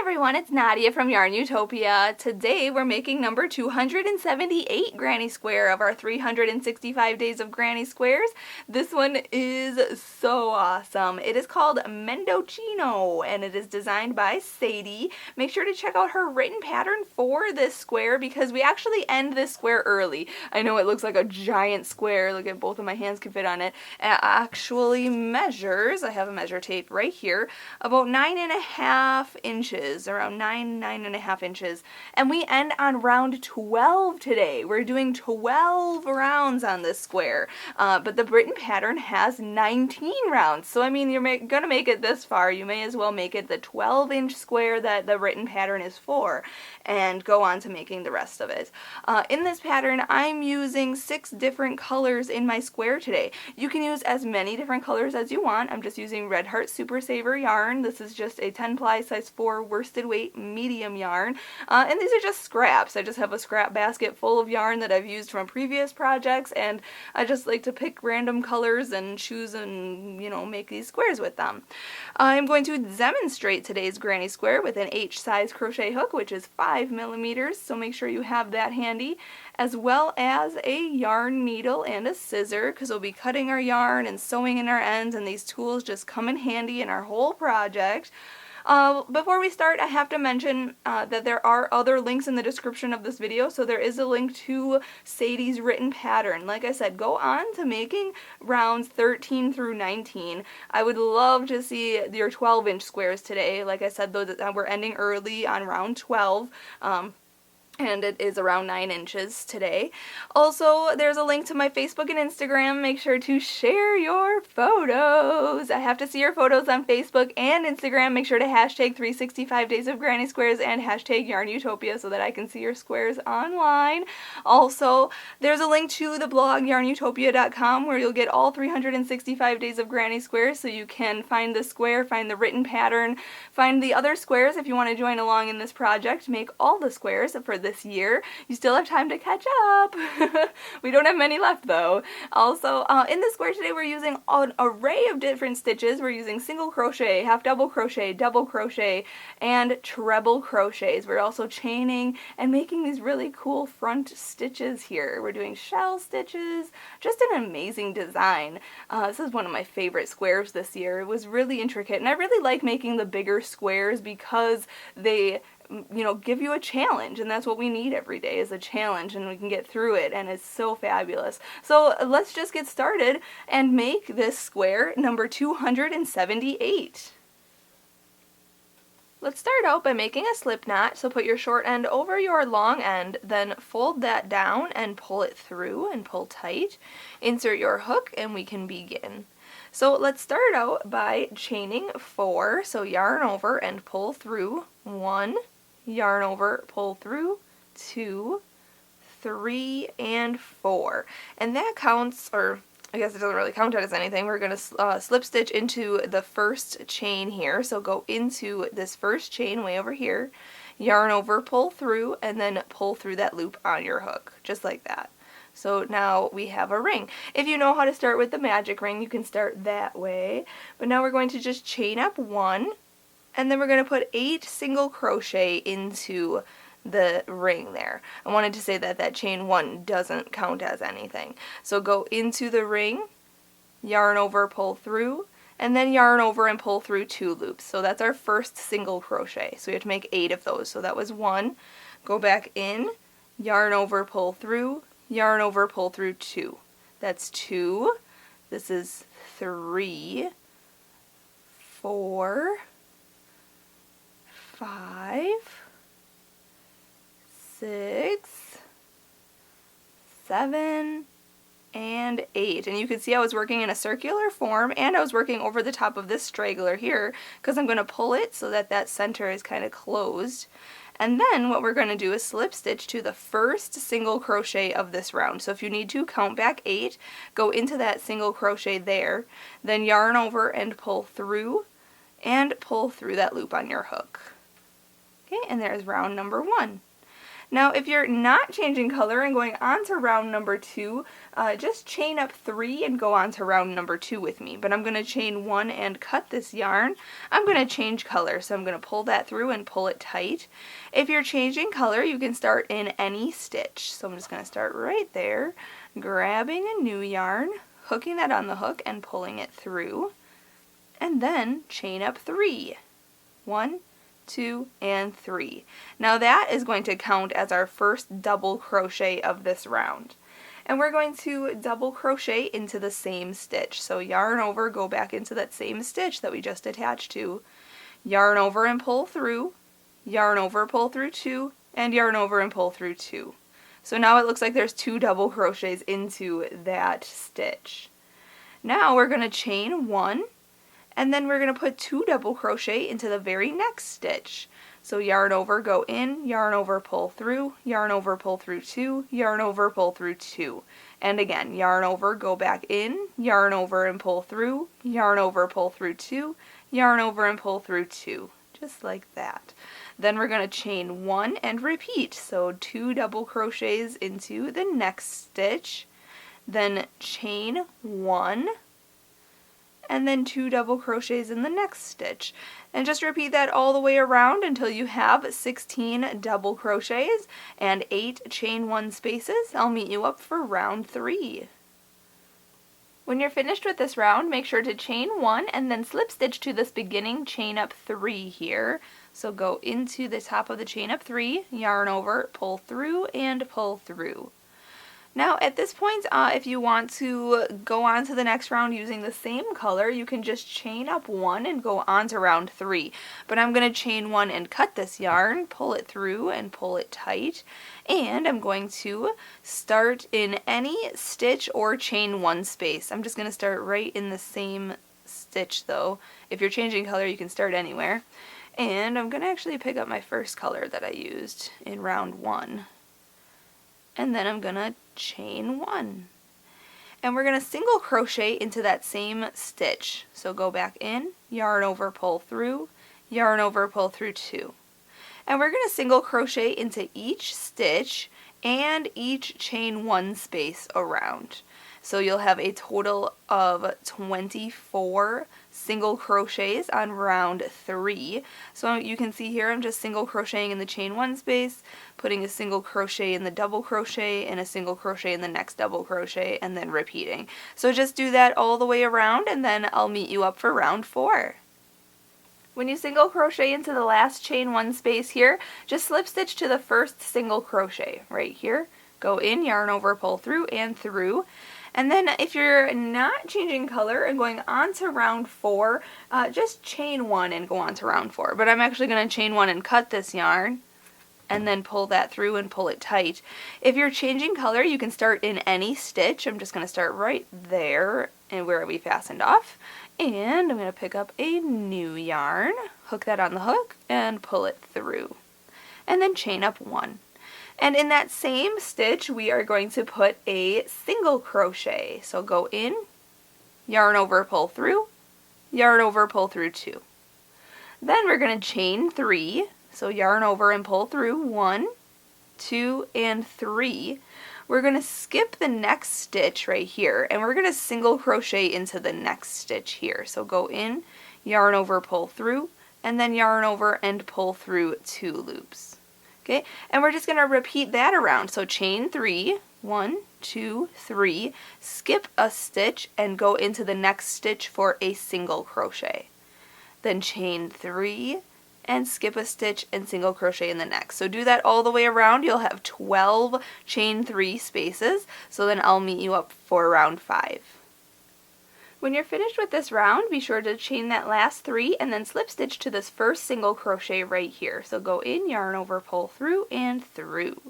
everyone, it's Nadia from YARNutopia. Today we're making number 278 Granny Square of our 365 Days of Granny Squares. This one is so awesome. It is called Mendocino and it is designed by Sadie. Make sure to check out her written pattern for this square because we actually end this square early. I know it looks like a giant square. Look at both of my hands can fit on it. It actually measures, I have a measure tape right here, about 9.5 inches, around 9.5 inches, and we end on round 12 today. We're doing 12 rounds on this square, but the written pattern has 19 rounds, so I mean, you're gonna make it this far, you may as well make it the 12-inch square that the written pattern is for, and go on to making the rest of it. In this pattern, I'm using 6 different colors in my square today. You can use as many different colors as you want. I'm just using Red Heart Super Saver yarn. This is just a 10-ply size 4 worsted weight medium yarn, and these are just scraps. I just have a scrap basket full of yarn that I've used from previous projects, and I just like to pick random colors and choose and, you know, make these squares with them. I'm going to demonstrate today's granny square with an H size crochet hook, which is 5 millimeters, so make sure you have that handy, as well as a yarn needle and a scissor, because we'll be cutting our yarn and sewing in our ends, and these tools just come in handy in our whole project. Before we start, I have to mention that there are other links in the description of this video, so there is a link to Sadie's written pattern. Like I said, go on to making rounds 13 through 19. I would love to see your 12-inch squares today. Like I said, though, we're ending early on round 12. And it is around 9 inches today. Also, there's a link to my Facebook and Instagram. Make sure to share your photos. I have to see your photos on Facebook and Instagram. Make sure to hashtag 365 Days of Granny Squares and hashtag YARNutopia so that I can see your squares online. Also, there's a link to the blog YARNutopia.com where you'll get all 365 Days of Granny Squares so you can find the square, find the written pattern, find the other squares if you want to join along in this project, make all the squares for this year. You still have time to catch up. We don't have many left though. Also, in the square today we're using an array of different stitches. We're using single crochet, half double crochet, and treble crochets. We're also chaining and making these really cool front stitches here. We're doing shell stitches, just an amazing design. This is one of my favorite squares this year. It was really intricate, and I really like making the bigger squares because they, you know, give you a challenge, and that's what we need every day is a challenge, and we can get through it, and it's so fabulous. So let's just get started and make this square number 278. Let's start out by making a slip knot, so put your short end over your long end, then fold that down and pull it through and pull tight. Insert your hook and we can begin. So let's start out by chaining 4, so yarn over and pull through 1, yarn over, pull through 2, 3, and 4. And that counts, or I guess it doesn't really count as anything. We're going to slip stitch into the first chain here. So go into this first chain way over here, yarn over, pull through, and then pull through that loop on your hook, just like that. So now we have a ring. If you know how to start with the magic ring, you can start that way. But now we're going to just chain up 1, and then we're going to put 8 single crochet into the ring there. I wanted to say that chain 1 doesn't count as anything. So go into the ring, yarn over, pull through, and then yarn over and pull through 2 loops. So that's our first single crochet. So we have to make 8 of those. So that was 1. Go back in, yarn over, pull through, yarn over, pull through 2. That's 2. This is 3, 4, 5, 6, 7, and 8. And you can see I was working in a circular form, and I was working over the top of this straggler here because I'm going to pull it so that that center is kind of closed. And then what we're going to do is slip stitch to the first single crochet of this round. So if you need to, count back 8, go into that single crochet there, then yarn over and pull through that loop on your hook. Okay, and there's round number 1. Now, if you're not changing color and going on to round number 2, just chain up 3 and go on to round number 2 with me. But I'm going to chain 1 and cut this yarn. I'm going to change color, so I'm going to pull that through and pull it tight. If you're changing color, you can start in any stitch. So I'm just going to start right there, grabbing a new yarn, hooking that on the hook and pulling it through, and then chain up 3. 1, 2, and 3. Now that is going to count as our first double crochet of this round. And we're going to double crochet into the same stitch. So yarn over, go back into that same stitch that we just attached to, yarn over and pull through, yarn over, pull through 2, and yarn over and pull through 2. So now it looks like there's 2 double crochets into that stitch. Now we're going to chain 1, and then we're going to put 2 double crochet into the very next stitch. So yarn over, go in, yarn over, pull through, yarn over, pull through 2, yarn over, pull through 2. And again, yarn over, go back in, yarn over and pull through, yarn over, pull through 2, yarn over and pull through 2. Just like that. Then we're going to chain 1 and repeat. So 2 double crochets into the next stitch, then chain 1, and then 2 double crochets in the next stitch. And just repeat that all the way around until you have 16 double crochets and 8 chain 1 spaces. I'll meet you up for round 3. When you're finished with this round, make sure to chain 1 and then slip stitch to this beginning chain up 3 here. So go into the top of the chain up 3, yarn over, pull through, and pull through. Now at this point, if you want to go on to the next round using the same color, you can just chain up 1 and go on to round 3. But I'm going to chain 1 and cut this yarn, pull it through and pull it tight. And I'm going to start in any stitch or chain 1 space. I'm just going to start right in the same stitch though. If you're changing color, you can start anywhere. And I'm going to actually pick up my first color that I used in round 1. And then I'm going to chain 1. And we're going to single crochet into that same stitch. So go back in, yarn over, pull through, yarn over, pull through 2. And we're going to single crochet into each stitch and each chain 1 space around. So you'll have a total of 24 single crochets on round 3. So you can see here I'm just single crocheting in the chain 1 space, putting a single crochet in the double crochet and a single crochet in the next double crochet, and then repeating. So just do that all the way around, and then I'll meet you up for round 4. When you single crochet into the last chain 1 space here, just slip stitch to the first single crochet right here. Go in, yarn over, pull through, and through. And then if you're not changing color and going on to round 4, just chain 1 and go on to round 4. But I'm actually going to chain 1 and cut this yarn, and then pull that through and pull it tight. If you're changing color, you can start in any stitch. I'm just going to start right there and where we fastened off. And I'm going to pick up a new yarn, hook that on the hook, and pull it through. And then chain up 1. And in that same stitch, we are going to put a single crochet. So go in, yarn over, pull through, yarn over, pull through 2. Then we're going to chain 3. So yarn over and pull through 1, 2, and 3. We're going to skip the next stitch right here, and we're going to single crochet into the next stitch here. So go in, yarn over, pull through, and then yarn over and pull through 2 loops. Okay, and we're just going to repeat that around. So chain 3, 1, 2, 3, skip a stitch and go into the next stitch for a single crochet. Then chain 3 and skip a stitch and single crochet in the next. So do that all the way around. You'll have 12 chain 3 spaces. So then I'll meet you up for round 5. When you're finished with this round, be sure to chain that last 3 and then slip stitch to this first single crochet right here. So go in, yarn over, pull through, and through.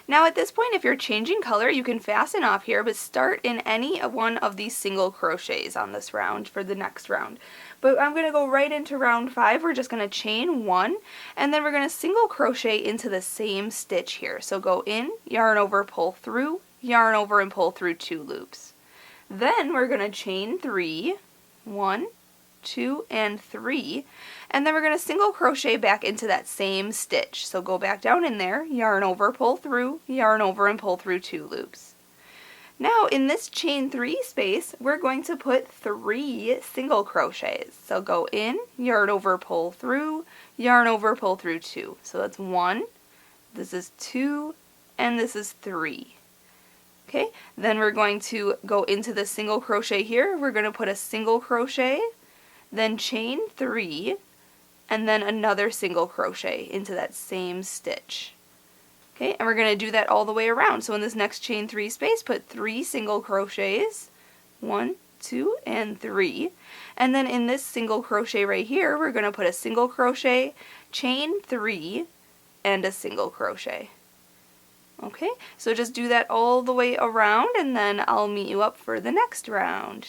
Now at this point, if you're changing color, you can fasten off here, but start in any one of these single crochets on this round for the next round. But I'm going to go right into round 5. We're just going to chain 1, and then we're going to single crochet into the same stitch here. So go in, yarn over, pull through, yarn over, and pull through 2 loops. Then we're going to chain 3, 1, 2, and 3. And then we're going to single crochet back into that same stitch. So go back down in there, yarn over, pull through, yarn over, and pull through 2 loops. Now in this chain 3 space, we're going to put 3 single crochets. So go in, yarn over, pull through, yarn over, pull through 2. So that's 1, this is 2, and this is 3. Okay, then we're going to go into the single crochet here. We're going to put a single crochet, then chain 3, and then another single crochet into that same stitch. Okay, and we're going to do that all the way around. So in this next chain 3 space, put 3 single crochets, 1, 2, and 3. And then in this single crochet right here, we're going to put a single crochet, chain 3, and a single crochet. Okay, so just do that all the way around, and then I'll meet you up for the next round.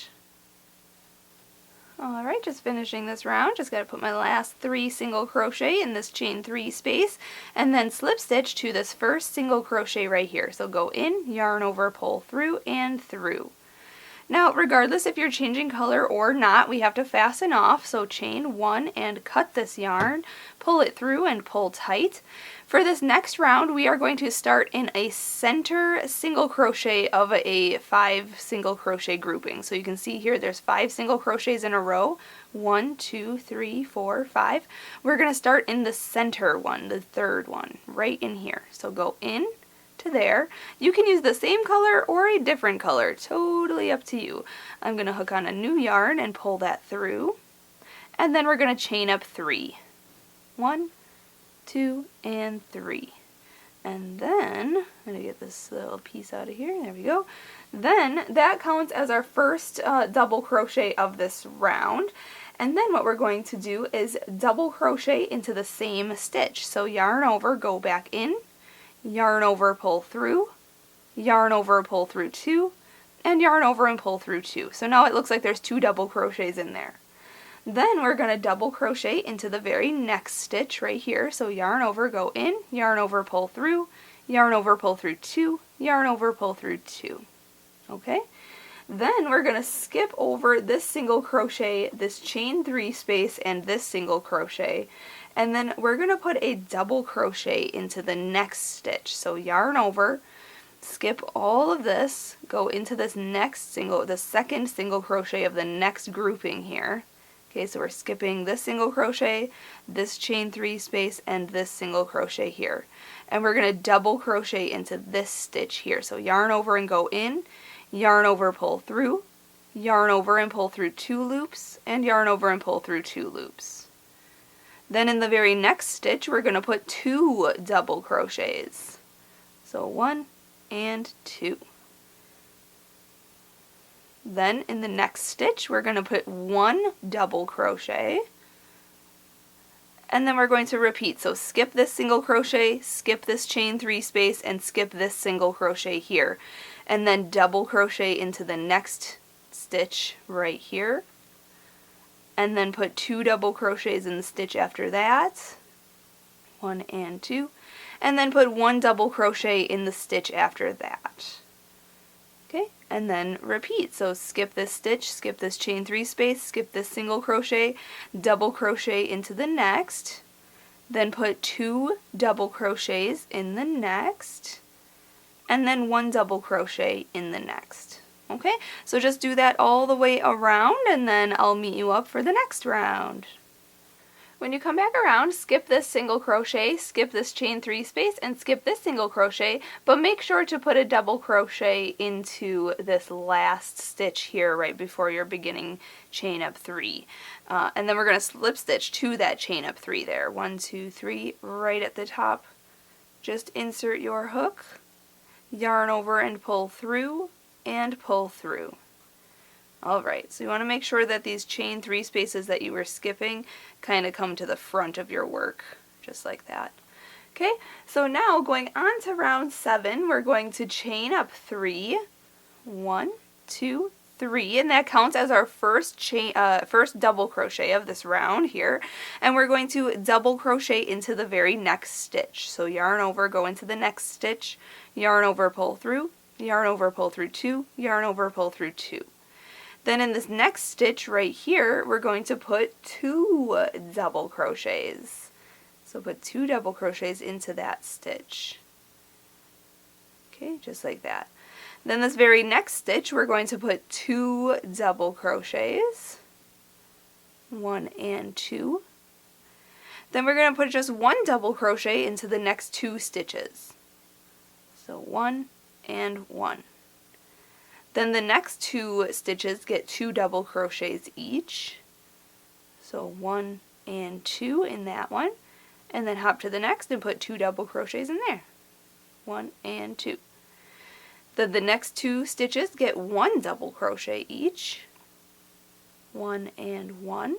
Alright, just finishing this round. Just got to put my last 3 single crochet in this chain 3 space, and then slip stitch to this first single crochet right here. So go in, yarn over, pull through, and through. Now, regardless if you're changing color or not, we have to fasten off, so chain 1 and cut this yarn, pull it through and pull tight. For this next round, we are going to start in a center single crochet of a 5 single crochet grouping. So you can see here there's 5 single crochets in a row, 1, 2, 3, 4, 5. We're going to start in the center one, the third one, right in here. So go in to there. You can use the same color or a different color, totally up to you. I'm going to hook on a new yarn and pull that through, and then we're going to chain up 3. 1, 2, and 3. And then, I'm going to get this little piece out of here, there we go. Then that counts as our first double crochet of this round. And then what we're going to do is double crochet into the same stitch. So yarn over, go back in, yarn over, pull through, yarn over, pull through 2, and yarn over and pull through 2. So now it looks like there's 2 double crochets in there. Then we're going to double crochet into the very next stitch right here. So yarn over, go in, yarn over, pull through, yarn over, pull through 2, yarn over, pull through 2. Okay? Then we're going to skip over this single crochet, this chain 3 space, and this single crochet. And then we're going to put a double crochet into the next stitch. So yarn over, skip all of this, go into this next single, the second single crochet of the next grouping here. Okay, so we're skipping this single crochet, this chain 3 space, and this single crochet here. And we're going to double crochet into this stitch here. So yarn over and go in, yarn over, pull through, yarn over and pull through 2 loops, and yarn over and pull through 2 loops. Then in the very next stitch, we're going to put 2 double crochets. So 1 and 2. Then in the next stitch, we're going to put 1 double crochet, and then we're going to repeat. So skip this single crochet, skip this chain 3 space, and skip this single crochet here, and then double crochet into the next stitch right here, and then put 2 double crochets in the stitch after that, 1 and 2, and then put 1 double crochet in the stitch after that. Okay, and then repeat. So skip this stitch, skip this chain 3 space, skip this single crochet, double crochet into the next, then put 2 double crochets in the next, and then 1 double crochet in the next. Okay, so just do that all the way around, and then I'll meet you up for the next round. When you come back around, skip this single crochet, skip this chain 3 space, and skip this single crochet, but make sure to put a double crochet into this last stitch here right before your beginning chain up 3. And then we're going to slip stitch to that chain up 3 there. 1, 2, 3, right at the top. Just insert your hook, yarn over and pull through, and pull through. Alright, so you want to make sure that these chain 3 spaces that you were skipping kind of come to the front of your work, just like that. Okay, so now going on to round 7, we're going to chain up 3, 1, 2, 3, and that counts as our first double crochet of this round here, and we're going to double crochet into the very next stitch. So yarn over, go into the next stitch, yarn over, pull through, yarn over, pull through 2, yarn over, pull through 2. Then in this next stitch right here, we're going to put 2 double crochets. So put 2 double crochets into that stitch. Okay, just like that. Then this very next stitch, we're going to put 2 double crochets. 1 and 2. Then we're going to put just 1 double crochet into the next 2 stitches. So 1 and 1. Then the next 2 stitches get 2 double crochets each. So 1 and 2 in that one. And then hop to the next and put 2 double crochets in there. 1 and 2. Then the next 2 stitches get 1 double crochet each. 1 and 1.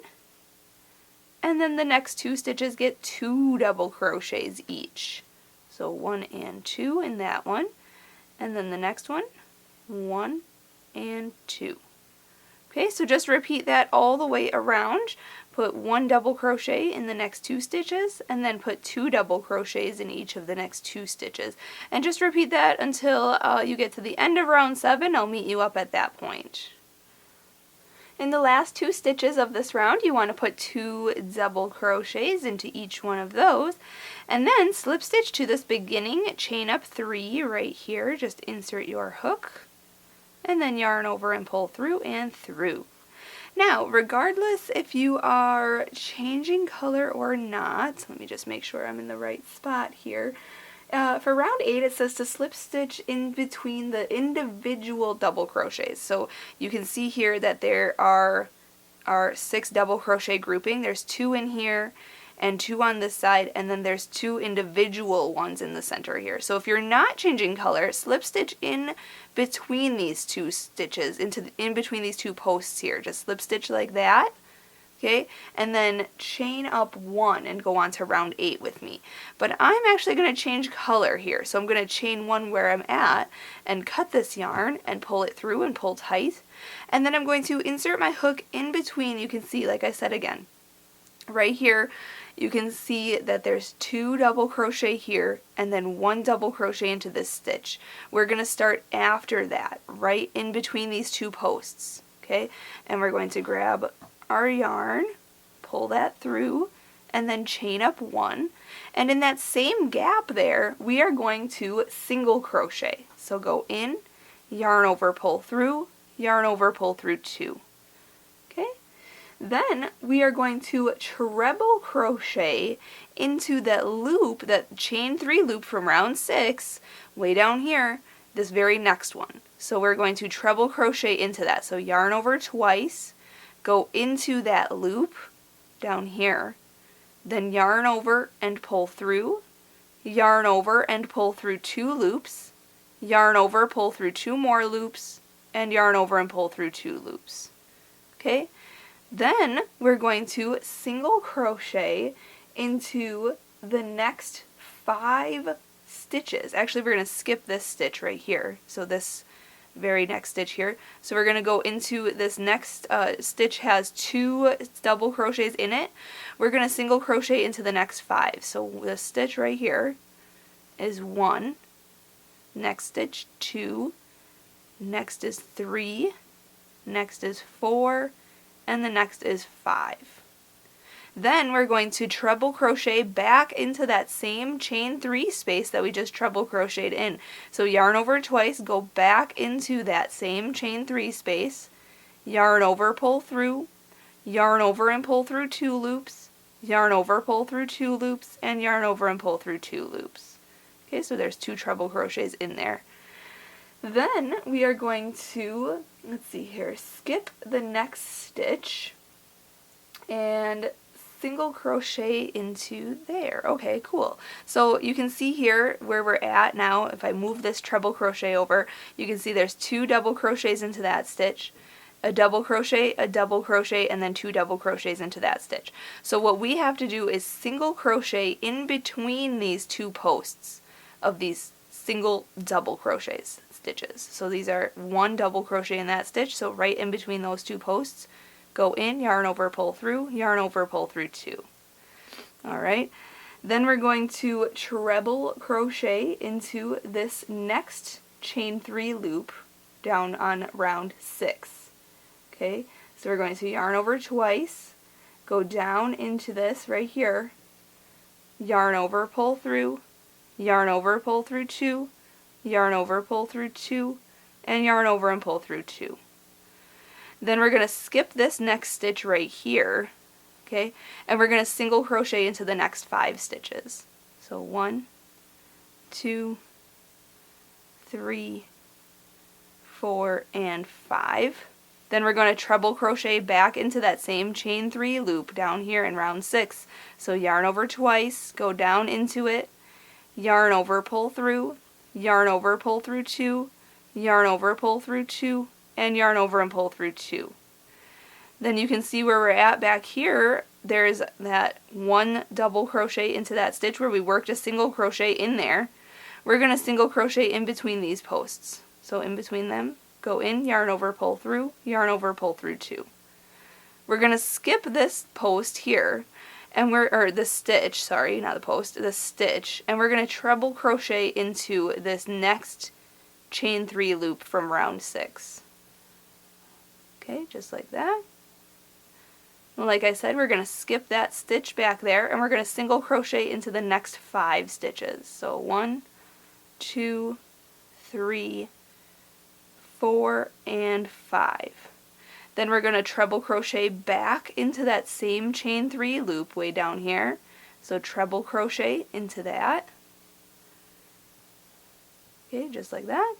And then the next 2 stitches get 2 double crochets each. So 1 and 2 in that one. And then the next one, 1 and 2. Okay, so just repeat that all the way around. Put 1 double crochet in the next 2 stitches, and then put 2 double crochets in each of the next 2 stitches. And just repeat that until you get to the end of round 7. I'll meet you up at that point. In the last 2 stitches of this round, you want to put 2 double crochets into each one of those, and then slip stitch to this beginning chain up 3 right here. Just insert your hook, and then yarn over and pull through and through. Now, regardless if you are changing color or not, let me just make sure I'm in the right spot here. For round 8, it says to slip stitch in between the individual double crochets. So you can see here that there are 6 double crochet grouping. There's 2 in here and 2 on this side, and then there's 2 individual ones in the center here. So if you're not changing color, slip stitch in between these 2 stitches, in between these 2 posts here. Just slip stitch like that. Okay, and then chain up 1 and go on to round 8 with me. But I'm actually going to change color here, so I'm going to chain 1 where I'm at and cut this yarn and pull it through and pull tight. And then I'm going to insert my hook in between. You can see, like I said again, right here, you can see that there's 2 double crochet here and then 1 double crochet into this stitch. We're going to start after that, right in between these 2 posts. Okay, and we're going to grab our yarn, pull that through, and then chain up 1. And in that same gap there, we are going to single crochet. So go in, yarn over, pull through, yarn over, pull through 2. Okay? Then we are going to treble crochet into that loop, that chain 3 loop from round 6, way down here, this very next one. So we're going to treble crochet into that. So yarn over twice, go into that loop down here, then yarn over and pull through, yarn over and pull through 2 loops, yarn over, pull through 2 more loops, and yarn over and pull through 2 loops. Okay? Then we're going to single crochet into the next 5 stitches. Actually, we're going to skip this stitch right here. So this very next stitch here. So we're going to go into this next stitch has 2 double crochets in it. We're going to single crochet into the next 5. So the stitch right here is 1, next stitch 2, next is 3, next is 4, and the next is 5. Then we're going to treble crochet back into that same chain 3 space that we just treble crocheted in. So yarn over twice, go back into that same chain 3 space, yarn over, pull through, yarn over and pull through 2 loops, yarn over, pull through 2 loops, and yarn over and pull through 2 loops. Okay, so there's 2 treble crochets in there. Then we are going to, let's see here, skip the next stitch and single crochet into there. Okay, cool. So you can see here where we're at now. If I move this treble crochet over, you can see there's 2 double crochets into that stitch, a double crochet, and then 2 double crochets into that stitch. So what we have to do is single crochet in between these 2 posts of these single double crochets stitches. So these are 1 double crochet in that stitch, so right in between those 2 posts, go in, yarn over, pull through, yarn over, pull through 2. Alright, then we're going to treble crochet into this next chain 3 loop down on round 6. Okay, so we're going to yarn over twice, go down into this right here, yarn over, pull through, yarn over, pull through 2, yarn over, pull through 2, and yarn over and pull through 2. Then we're going to skip this next stitch right here, okay, and we're going to single crochet into the next 5 stitches. So 1, 2, 3, 4, and 5. Then we're going to treble crochet back into that same chain 3 loop down here in round 6. So yarn over twice, go down into it, yarn over, pull through, yarn over, pull through 2, yarn over, pull through 2, and yarn over and pull through 2. Then you can see where we're at back here. There's that 1 double crochet into that stitch where we worked a single crochet in there. We're going to single crochet in between these posts. So in between them, go in, yarn over, pull through, yarn over, pull through 2. We're going to skip this post here, and the stitch, sorry, not the post, the stitch, and we're going to treble crochet into this next chain 3 loop from round 6. Okay, just like that. And like I said, we're going to skip that stitch back there, and we're going to single crochet into the next 5 stitches. So 1, 2, 3, 4, and 5. Then we're going to treble crochet back into that same chain 3 loop way down here. So treble crochet into that. Okay, just like that.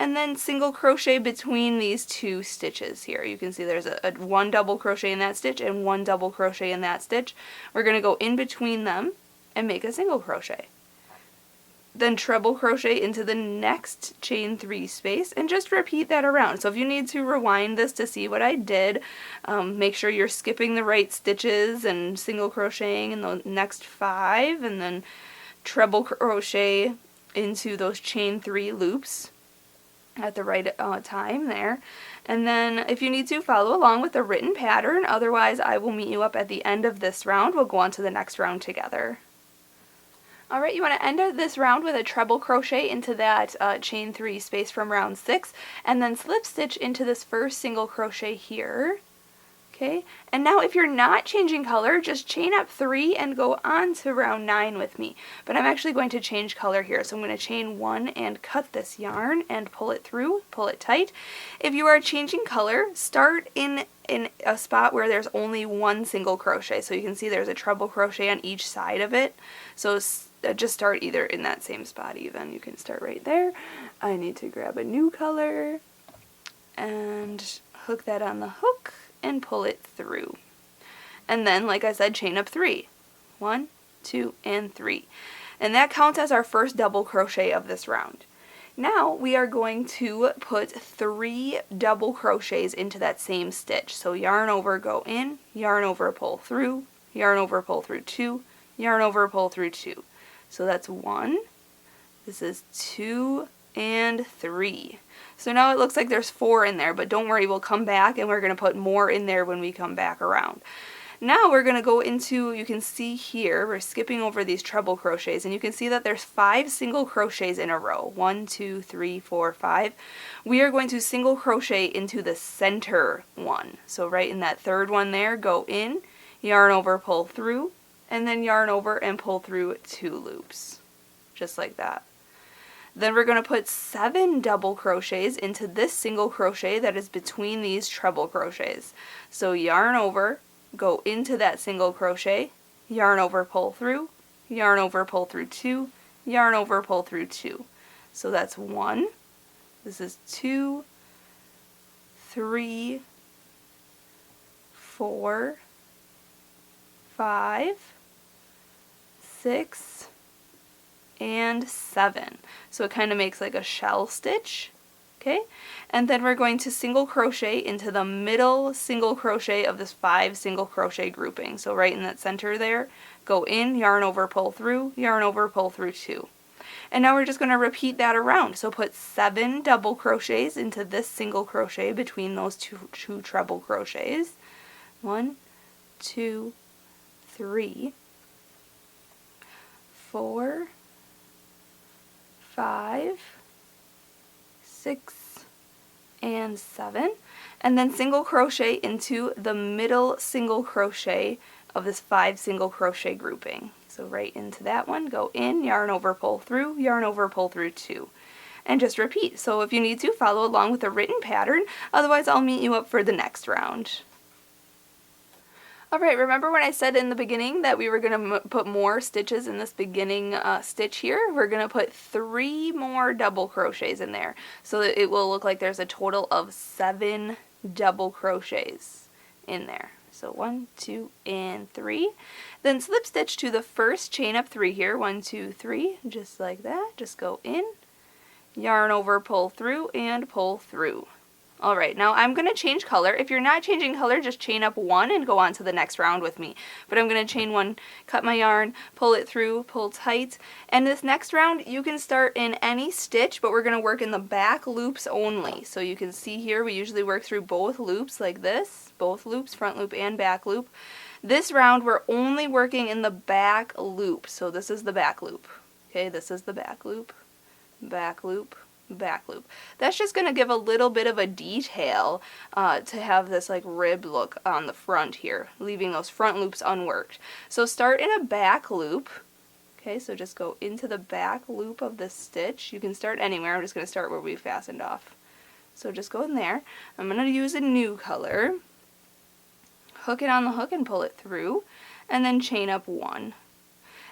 And then single crochet between these 2 stitches here. You can see there's a 1 double crochet in that stitch and 1 double crochet in that stitch. We're going to go in between them and make a single crochet. Then treble crochet into the next chain 3 space and just repeat that around. So if you need to rewind this to see what I did, make sure you're skipping the right stitches and single crocheting in the next 5, and then treble crochet into those chain 3 loops at the right time there. And then if you need to, follow along with the written pattern. Otherwise, I will meet you up at the end of this round. We'll go on to the next round together. Alright, you want to end this round with a treble crochet into that chain 3 space from round 6, and then slip stitch into this first single crochet here. Okay, and now if you're not changing color, just chain up 3 and go on to round 9 with me. But I'm actually going to change color here, so I'm going to chain 1 and cut this yarn and pull it through, pull it tight. If you are changing color, start in a spot where there's only 1 single crochet. So you can see there's a treble crochet on each side of it. So just start either in that same spot even. You can start right there. I need to grab a new color and hook that on the hook and pull it through. And then, like I said, chain up 3. 1, 2, and 3. And that counts as our first double crochet of this round. Now we are going to put 3 double crochets into that same stitch. So yarn over, go in, yarn over, pull through, yarn over, pull through 2, yarn over, pull through 2. So that's 1, this is 2, and 3. So now it looks like there's 4 in there, but don't worry, we'll come back and we're going to put more in there when we come back around. Now we're going to go into, you can see here, we're skipping over these treble crochets, and you can see that there's 5 single crochets in a row. 1, 2, 3, 4, 5. We are going to single crochet into the center one. So right in that third one there, go in, yarn over, pull through, and then yarn over and pull through 2 loops. Just like that. Then we're going to put 7 double crochets into this single crochet that is between these treble crochets. So yarn over, go into that single crochet, yarn over, pull through, yarn over, pull through 2, yarn over, pull through 2. So that's 1, this is 2, 3, 4, 5, 6, and 7. So it kind of makes like a shell stitch. Okay, and then we're going to single crochet into the middle single crochet of this 5 single crochet grouping. So right in that center there, go in, yarn over, pull through, yarn over, pull through 2. And now we're just going to repeat that around. So put 7 double crochets into this single crochet between those two treble crochets. 1, 2, 3, 4, 5, 6, and 7, and then single crochet into the middle single crochet of this 5 single crochet grouping. So right into that one, go in, yarn over, pull through, yarn over, pull through 2. And just repeat. So if you need to, follow along with the written pattern, otherwise I'll meet you up for the next round. Alright, remember when I said in the beginning that we were going to put more stitches in this beginning stitch here? We're going to put 3 more double crochets in there, so that it will look like there's a total of 7 double crochets in there. So 1, 2, and 3. Then slip stitch to the first chain up 3 here, 1, 2, 3, just like that. Just go in, yarn over, pull through, and pull through. Alright, now I'm going to change color. If you're not changing color, just chain up 1 and go on to the next round with me. But I'm going to chain 1, cut my yarn, pull it through, pull tight. And this next round, you can start in any stitch, but we're going to work in the back loops only. So you can see here, we usually work through both loops like this. Both loops, front loop and back loop. This round, we're only working in the back loop. So this is the back loop. Okay, this is the back loop, back loop, back loop. That's just going to give a little bit of a detail to have this like rib look on the front here, leaving those front loops unworked. So start in a back loop. Okay, so just go into the back loop of this stitch. You can start anywhere. I'm just going to start where we fastened off. So just go in there. I'm going to use a new color. Hook it on the hook and pull it through, and then chain up 1.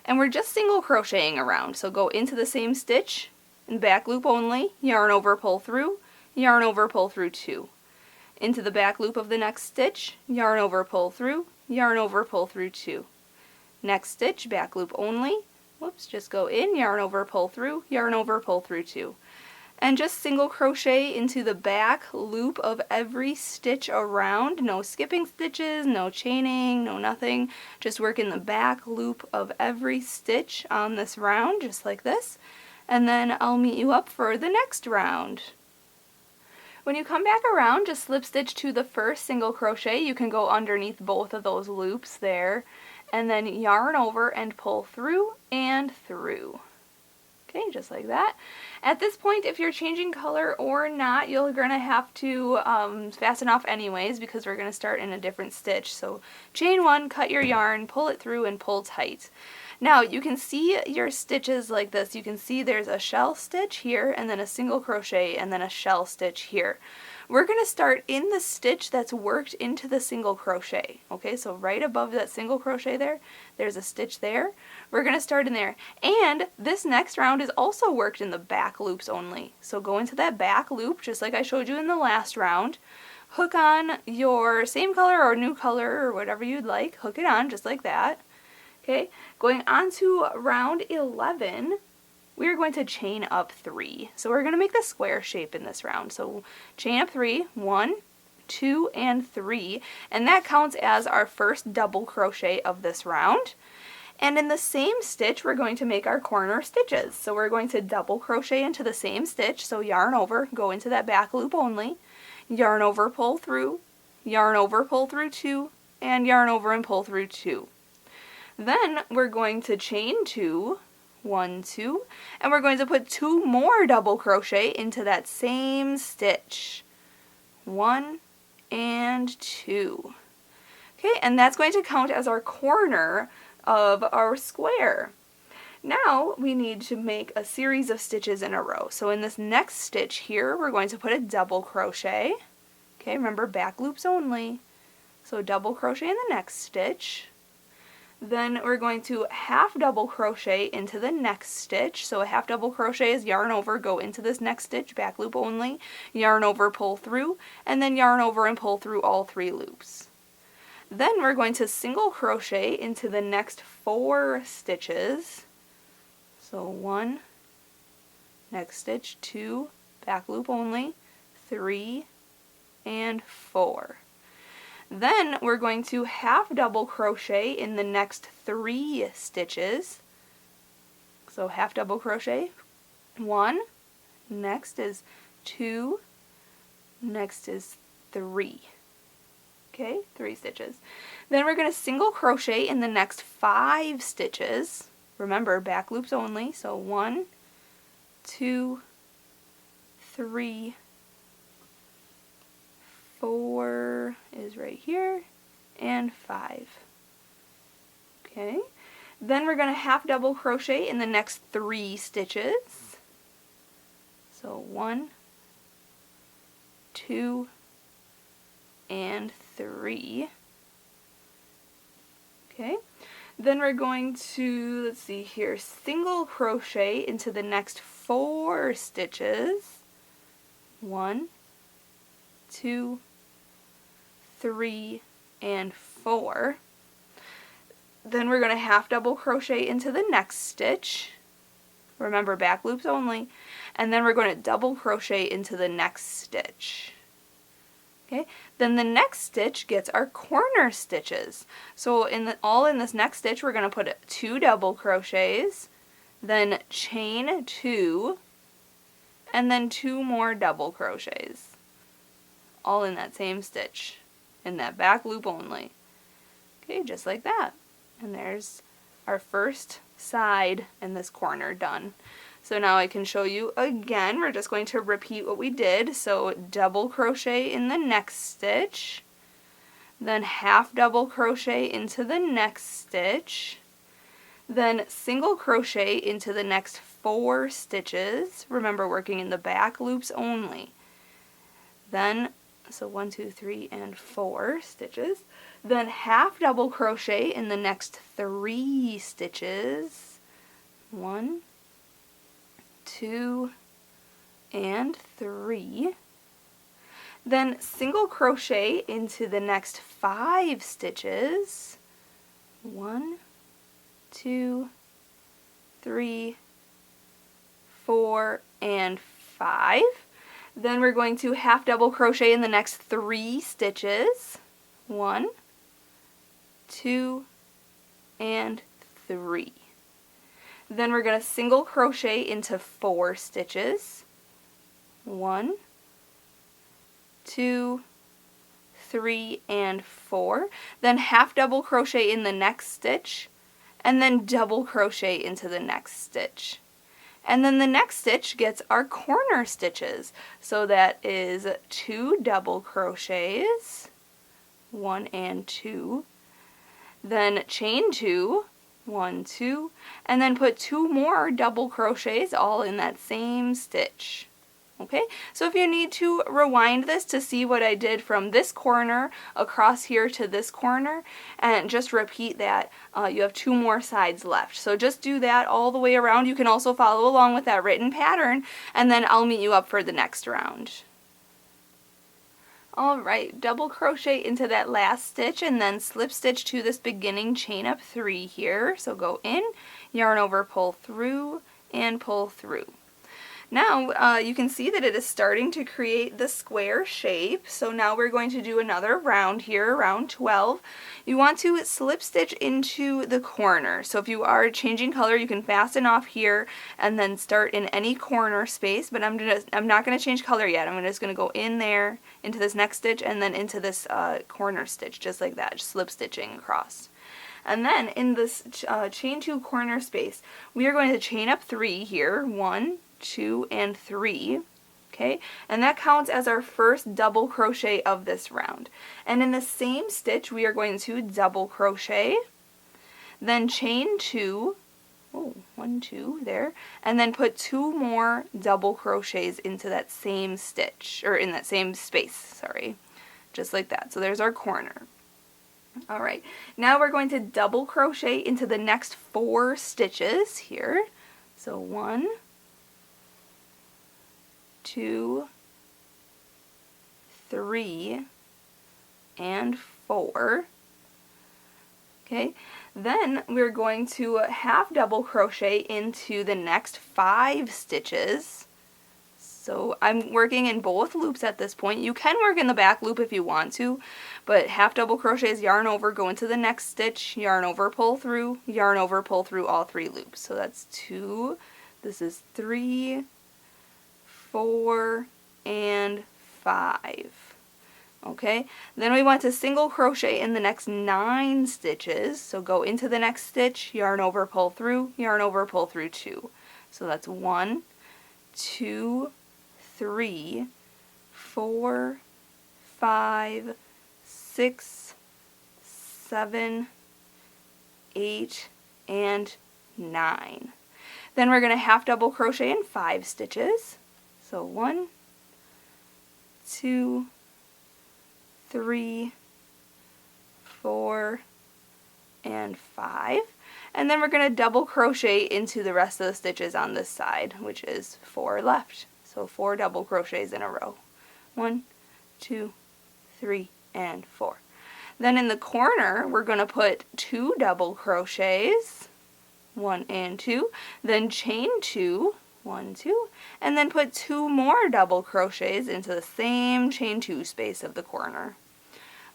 And we're just single crocheting around. So go into the same stitch, in back loop only, yarn over, pull through, yarn over, pull through 2. Into the back loop of the next stitch, yarn over, pull through, yarn over, pull through 2. Next stitch, back loop only, whoops, just go in, yarn over, pull through, yarn over, pull through 2. And just single crochet into the back loop of every stitch around. No skipping stitches, no chaining, no nothing. Just work in the back loop of every stitch on this round, just like this. And then I'll meet you up for the next round. When you come back around, just slip stitch to the first single crochet. You can go underneath both of those loops there, and then yarn over and pull through and through. Okay, just like that. At this point, if you're changing color or not, you're going to have to fasten off anyways, because we're going to start in a different stitch. So chain 1, cut your yarn, pull it through, and pull tight. Now you can see your stitches like this. You can see there's a shell stitch here, and then a single crochet, and then a shell stitch here. We're going to start in the stitch that's worked into the single crochet. Okay, so right above that single crochet there, there's a stitch there. We're going to start in there. And this next round is also worked in the back loops only. So go into that back loop, just like I showed you in the last round. Hook on your same color or new color or whatever you'd like. Hook it on just like that. Okay, going on to round 11, we're going to chain up 3. So we're going to make the square shape in this round. So chain up 3, 1, 2, and 3, and that counts as our first double crochet of this round. And in the same stitch, we're going to make our corner stitches. So we're going to double crochet into the same stitch, so yarn over, go into that back loop only, yarn over, pull through, yarn over, pull through 2, and yarn over and pull through 2. Then we're going to chain 2, 1, 2, and we're going to put 2 more double crochet into that same stitch. 1 and 2. Okay, and that's going to count as our corner of our square. Now we need to make a series of stitches in a row. So in this next stitch here, we're going to put a double crochet. Okay, remember back loops only. So double crochet in the next stitch. Then we're going to half double crochet into the next stitch. So a half double crochet is yarn over, go into this next stitch, back loop only, yarn over, pull through, and then yarn over and pull through all 3 loops. Then we're going to single crochet into the next 4 stitches. So 1, next stitch, 2, back loop only, 3, and 4. Then we're going to half double crochet in the next 3 stitches. So half double crochet, 1, next is 2, next is 3. Okay, 3 stitches. Then we're going to single crochet in the next 5 stitches. Remember, back loops only, so 1, 2, 3, 4 is right here, and 5. Okay, then we're going to half double crochet in the next 3 stitches. So 1, 2, and 3. Okay, then we're going to, let's see here, single crochet into the next 4 stitches. 1, 2, 3, and 4. Then we're going to half double crochet into the next stitch. Remember, back loops only. And then we're going to double crochet into the next stitch. Okay, then the next stitch gets our corner stitches. So all in this next stitch, we're going to put 2 double crochets, then chain 2, and then 2 more double crochets. All in that same stitch, in that back loop only. Okay, just like that. And there's our first side and this corner done. So now I can show you again. We're just going to repeat what we did. So double crochet in the next stitch, then half double crochet into the next stitch, then single crochet into the next 4 stitches. Remember, working in the back loops only. Then, so 1, 2, 3, and 4 stitches. Then half double crochet in the next 3 stitches. 1, 2, and 3. Then single crochet into the next 5 stitches. 1, 2, 3, 4, and 5. Then we're going to half double crochet in the next 3 stitches. 1, 2, and 3. Then we're going to single crochet into 4 stitches. 1, 2, 3, and 4. Then half double crochet in the next stitch, and then double crochet into the next stitch. And then the next stitch gets our corner stitches. So that is 2 double crochets, 1 and 2. Then chain 2, 1, 2, and then put 2 more double crochets all in that same stitch. Okay, so if you need to rewind this to see what I did from this corner across here to this corner, and just repeat that, you have 2 more sides left. So just do that all the way around. You can also follow along with that written pattern, and then I'll meet you up for the next round. Alright, double crochet into that last stitch and then slip stitch to this beginning chain up 3 here. So go in, yarn over, pull through, and pull through. Now you can see that it is starting to create the square shape. So now we're going to do another round here, round 12. You want to slip stitch into the corner. So if you are changing color, you can fasten off here and then start in any corner space, but I'm not going to change color yet. I'm just going to go in there, into this next stitch, and then into this corner stitch, just like that, just slip stitching across. And then in this chain 2 corner space, we are going to chain up 3 here, 1, 2, and 3, okay, and that counts as our first double crochet of this round. And in the same stitch, we are going to double crochet, then chain 2, 1, 2 there, and then put 2 more double crochets into that same stitch, or in that same space, sorry, just like that. So there's our corner. Alright, now we're going to double crochet into the next 4 stitches here. So 1, 2, 3, and 4. Okay, then we're going to half double crochet into the next 5 stitches. So I'm working in both loops at this point. You can work in the back loop if you want to, but half double crochets, yarn over, go into the next stitch, yarn over, pull through all 3 loops. So that's 2, this is 3, 4, and 5. Okay, then we want to single crochet in the next 9 stitches. So go into the next stitch, yarn over, pull through 2. So that's 1, 2, 3, 4, 5, 6, 7, 8, and 9. Then we're going to half double crochet in 5 stitches. So 1, 2, 3, 4, and 5. And then we're going to double crochet into the rest of the stitches on this side, which is 4 left. So 4 double crochets in a row. 1, 2, 3, and 4. Then in the corner, we're going to put 2 double crochets, 1 and 2, then chain 2, 1, 2, and then put 2 more double crochets into the same chain 2 space of the corner.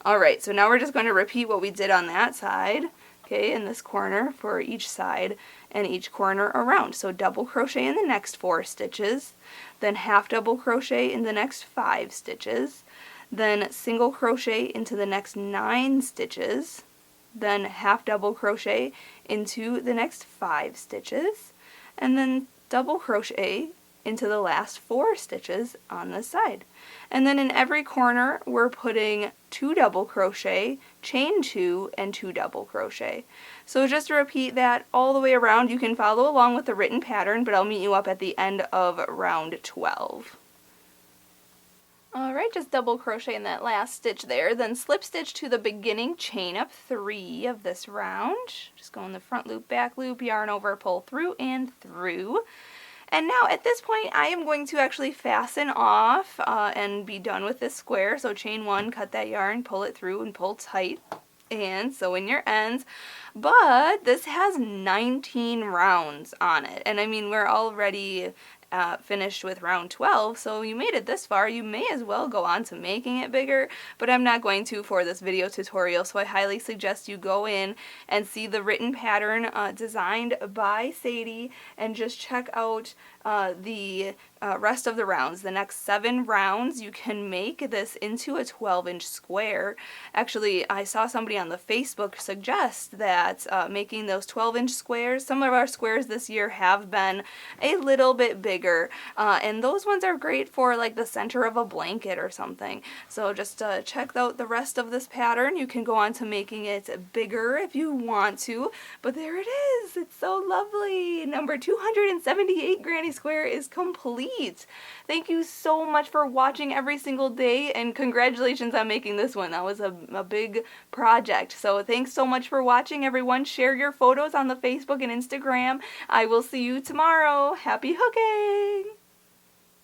Alright, so now we're just going to repeat what we did on that side, okay, in this corner for each side and each corner around. So double crochet in the next 4 stitches, then half double crochet in the next 5 stitches, then single crochet into the next 9 stitches, then half double crochet into the next 5 stitches, and then double crochet into the last 4 stitches on this side. And then in every corner we're putting 2 double crochet, chain 2, and 2 double crochet. So just to repeat that all the way around, you can follow along with the written pattern, but I'll meet you up at the end of round 12. Alright, just double crochet in that last stitch there, then slip stitch to the beginning chain up 3 of this round. Just go in the front loop, back loop, yarn over, pull through and through. And now at this point I am going to actually fasten off and be done with this square. So chain 1, cut that yarn, pull it through and pull tight, and sew in your ends. But this has 19 rounds on it, and I mean we're already finished with round 12, so you made it this far. You may as well go on to making it bigger, but I'm not going to for this video tutorial, so I highly suggest you go in and see the written pattern designed by Sadie and just check out the rest of the rounds. The next 7 rounds you can make this into a 12-inch square. Actually, I saw somebody on the Facebook suggest that making those 12-inch squares, some of our squares this year have been a little bit bigger, and those ones are great for like the center of a blanket or something. So just check out the rest of this pattern. You can go on to making it bigger if you want to, but there it is. It's so lovely. Number 278 Granny Square is complete. Thank you so much for watching every single day, and congratulations on making this one. That was a big project. So thanks so much for watching, everyone. Share your photos on the Facebook and Instagram. I will see you tomorrow. Happy hooking!